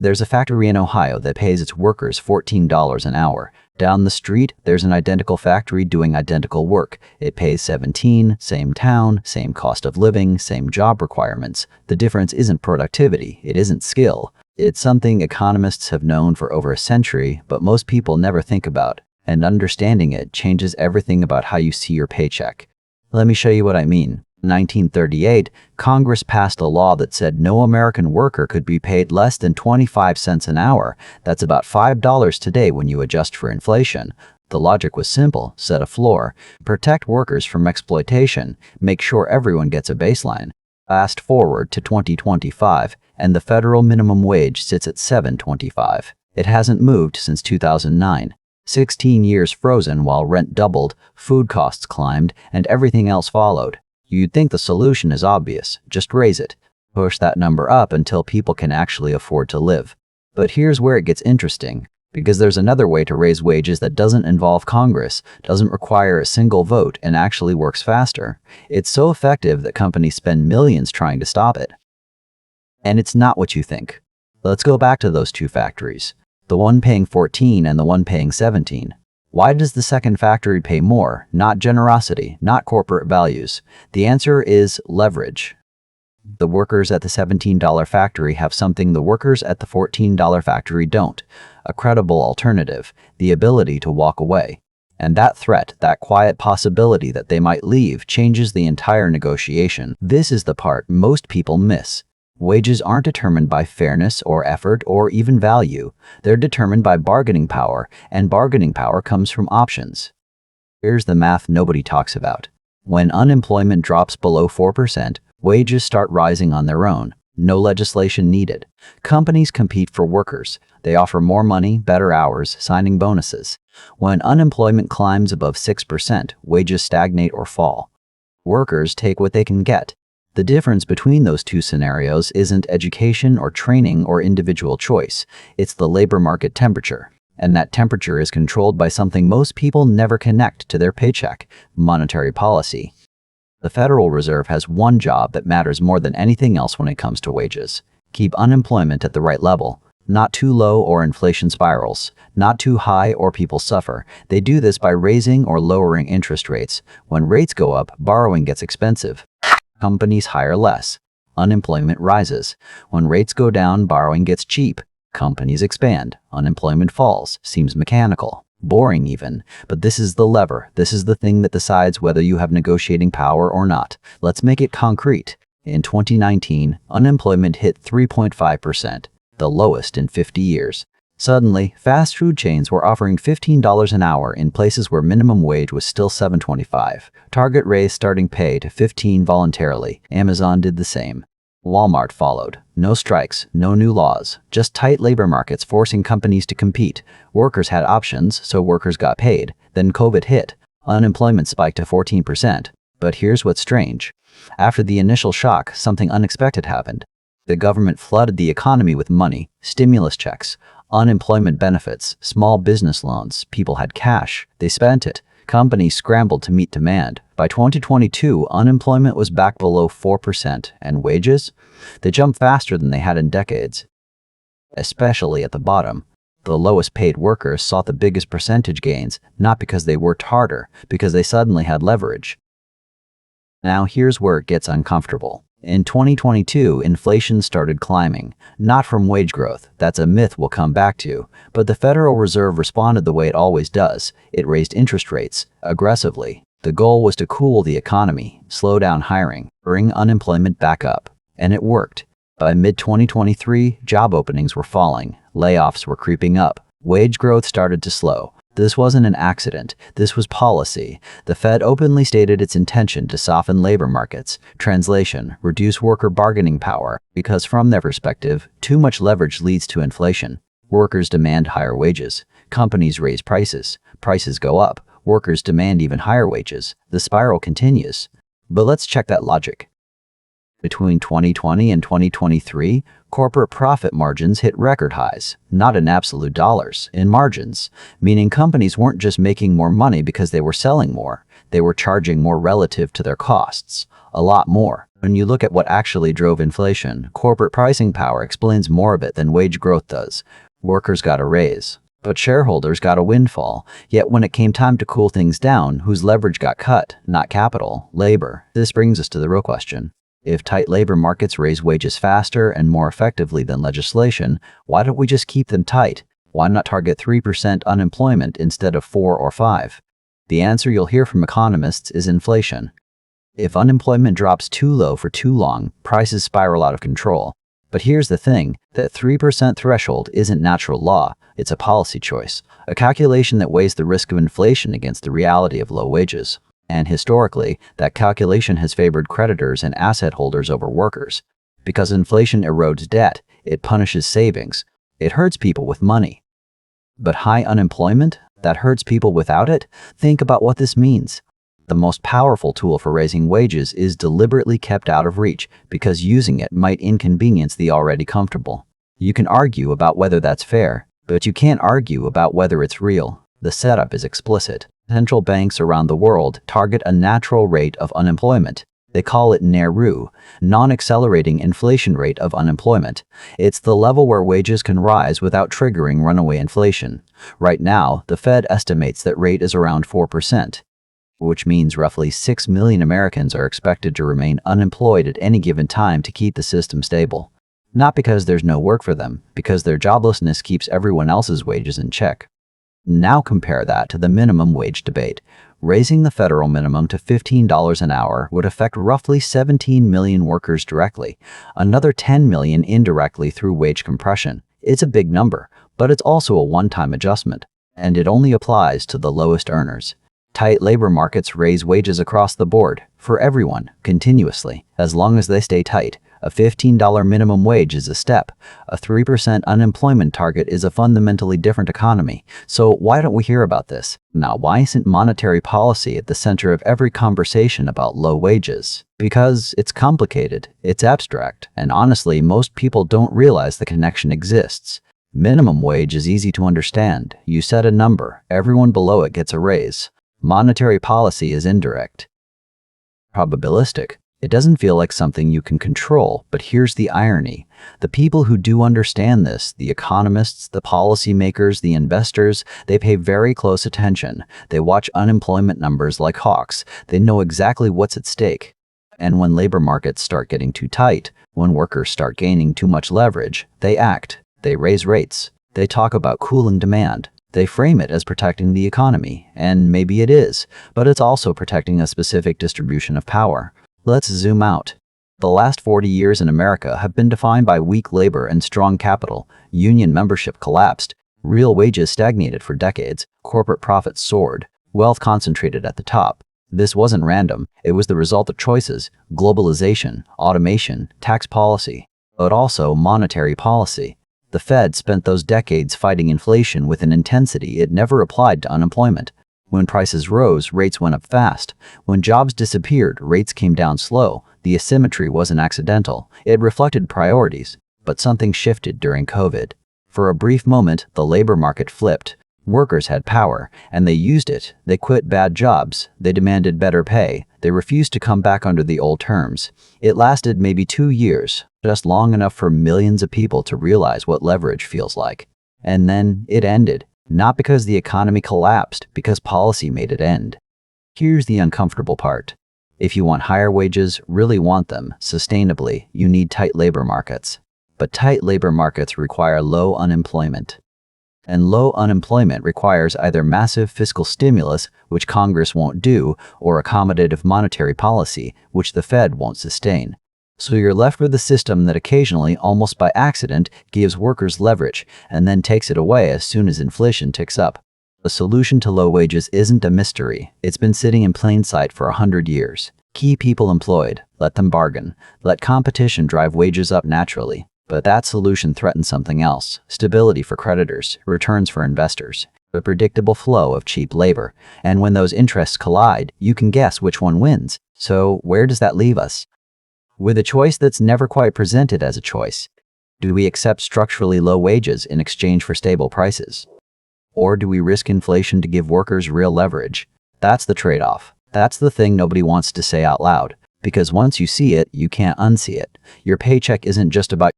There's a factory in Ohio that pays its workers $14 an hour. Down the street, there's an identical factory doing identical work. It pays $17, same town, same cost of living, same job requirements. The difference isn't productivity, it isn't skill. It's something economists have known for over a century, but most people never think about. And understanding it changes everything about how you see your paycheck. Let me show you what I mean. In 1938, Congress passed a law that said no American worker could be paid less than 25 cents an hour. That's about $5 today when you adjust for inflation. The logic was simple: set a floor, protect workers from exploitation, make sure everyone gets a baseline. Fast forward to 2025, and the federal minimum wage sits at $7.25. It hasn't moved since 2009. 16 years frozen while rent doubled, food costs climbed, and everything else followed. You'd think the solution is obvious: just raise it. Push that number up until people can actually afford to live. But here's where it gets interesting, because there's another way to raise wages that doesn't involve Congress, doesn't require a single vote, and actually works faster. It's so effective that companies spend millions trying to stop it. And it's not what you think. Let's go back to those two factories. The one paying 14 and the one paying 17. Why does the second factory pay more? Not generosity, not corporate values. The answer is leverage. The workers at the $17 factory have something the workers at the $14 factory don't: a credible alternative, the ability to walk away. And that threat, that quiet possibility that they might leave, changes the entire negotiation. This is the part most people miss. Wages aren't determined by fairness or effort or even value. They're determined by bargaining power, and bargaining power comes from options. Here's the math nobody talks about. When unemployment drops below 4%, wages start rising on their own. No legislation needed. Companies compete for workers. They offer more money, better hours, signing bonuses. When unemployment climbs above 6%, wages stagnate or fall. Workers take what they can get. The difference between those two scenarios isn't education or training or individual choice. It's the labor market temperature. And that temperature is controlled by something most people never connect to their paycheck: monetary policy. The Federal Reserve has one job that matters more than anything else when it comes to wages: keep unemployment at the right level. Not too low or inflation spirals. Not too high or people suffer. They do this by raising or lowering interest rates. When rates go up, borrowing gets expensive. Companies hire less. Unemployment rises. When rates go down, borrowing gets cheap. Companies expand. Unemployment falls. Seems mechanical. Boring even. But this is the lever. This is the thing that decides whether you have negotiating power or not. Let's make it concrete. In 2019, unemployment hit 3.5%, the lowest in 50 years. Suddenly, fast food chains were offering $15 an hour in places where minimum wage was still $7.25. Target raised starting pay to $15 voluntarily. Amazon did the same. Walmart followed. No strikes, no new laws, just tight labor markets forcing companies to compete. Workers had options, so workers got paid. Then COVID hit. Unemployment spiked to 14%. But here's what's strange. After the initial shock, something unexpected happened. The government flooded the economy with money: stimulus checks, unemployment benefits, small business loans. People had cash. They spent it. Companies scrambled to meet demand. By 2022, unemployment was back below 4%, and wages? They jumped faster than they had in decades. Especially at the bottom. The lowest paid workers saw the biggest percentage gains, not because they worked harder, because they suddenly had leverage. Now here's where it gets uncomfortable. In 2022, inflation started climbing, not from wage growth. That's a myth we'll come back to. But the Federal Reserve responded the way it always does. It raised interest rates aggressively. The goal was to cool the economy, slow down hiring, bring unemployment back up. And it worked. By mid-2023, job openings were falling. Layoffs were creeping up. Wage growth started to slow. This wasn't an accident. This was policy. The Fed openly stated its intention to soften labor markets. Translation: reduce worker bargaining power, because from their perspective, too much leverage leads to inflation. Workers demand higher wages. Companies raise prices. Prices go up. Workers demand even higher wages. The spiral continues. But let's check that logic. Between 2020 and 2023, corporate profit margins hit record highs, not in absolute dollars, in margins, meaning companies weren't just making more money because they were selling more. They were charging more relative to their costs, a lot more. When you look at what actually drove inflation, corporate pricing power explains more of it than wage growth does. Workers got a raise, but shareholders got a windfall. Yet when it came time to cool things down, whose leverage got cut? Not capital, labor. This brings us to the real question. If tight labor markets raise wages faster and more effectively than legislation, why don't we just keep them tight? Why not target 3% unemployment instead of 4 or 5? The answer you'll hear from economists is inflation. If unemployment drops too low for too long, prices spiral out of control. But here's the thing, that 3% threshold isn't natural law, it's a policy choice, a calculation that weighs the risk of inflation against the reality of low wages. And historically, that calculation has favored creditors and asset holders over workers. Because inflation erodes debt, it punishes savings. It hurts people with money. But high unemployment? That hurts people without it? Think about what this means. The most powerful tool for raising wages is deliberately kept out of reach because using it might inconvenience the already comfortable. You can argue about whether that's fair, but you can't argue about whether it's real. The setup is explicit. Central banks around the world target a natural rate of unemployment. They call it NAIRU, non-accelerating inflation rate of unemployment. It's the level where wages can rise without triggering runaway inflation. Right now, the Fed estimates that rate is around 4%, which means roughly 6 million Americans are expected to remain unemployed at any given time to keep the system stable. Not because there's no work for them, because their joblessness keeps everyone else's wages in check. Now compare that to the minimum wage debate. Raising the federal minimum to $15 an hour would affect roughly 17 million workers directly, another 10 million indirectly through wage compression. It's a big number, but it's also a one-time adjustment, and it only applies to the lowest earners. Tight labor markets raise wages across the board, for everyone, continuously, as long as they stay tight. A $15 minimum wage is a step. A 3% unemployment target is a fundamentally different economy. So why don't we hear about this? Now, why isn't monetary policy at the center of every conversation about low wages? Because it's complicated, it's abstract, and honestly, most people don't realize the connection exists. Minimum wage is easy to understand. You set a number, everyone below it gets a raise. Monetary policy is indirect, probabilistic. It doesn't feel like something you can control, but here's the irony. The people who do understand this, the economists, the policymakers, the investors, they pay very close attention. They watch unemployment numbers like hawks. They know exactly what's at stake. And when labor markets start getting too tight, when workers start gaining too much leverage, they act. They raise rates. They talk about cooling demand. They frame it as protecting the economy, and maybe it is, but it's also protecting a specific distribution of power. Let's zoom out. The last 40 years in America have been defined by weak labor and strong capital. Union membership collapsed. Real wages stagnated for decades. Corporate profits soared. Wealth concentrated at the top. This wasn't random. It was the result of choices, globalization, automation, tax policy, but also monetary policy. The Fed spent those decades fighting inflation with an intensity it never applied to unemployment. When prices rose, rates went up fast. When jobs disappeared, rates came down slow. The asymmetry wasn't accidental. It reflected priorities. But something shifted during COVID. For a brief moment, the labor market flipped. Workers had power, and they used it. They quit bad jobs. They demanded better pay. They refused to come back under the old terms. It lasted maybe 2 years, just long enough for millions of people to realize what leverage feels like. And then it ended. Not because the economy collapsed, because policy made it end. Here's the uncomfortable part. If you want higher wages, really want them, sustainably, you need tight labor markets. But tight labor markets require low unemployment. And low unemployment requires either massive fiscal stimulus, which Congress won't do, or accommodative monetary policy, which the Fed won't sustain. So you're left with a system that occasionally, almost by accident, gives workers leverage, and then takes it away as soon as inflation ticks up. The solution to low wages isn't a mystery. It's been sitting in plain sight for 100 years. Keep people employed, let them bargain, let competition drive wages up naturally. But that solution threatens something else: stability for creditors, returns for investors, a predictable flow of cheap labor. And when those interests collide, you can guess which one wins. So where does that leave us? With a choice that's never quite presented as a choice. Do we accept structurally low wages in exchange for stable prices? Or do we risk inflation to give workers real leverage? That's the trade-off. That's the thing nobody wants to say out loud. Because once you see it, you can't unsee it. Your paycheck isn't just about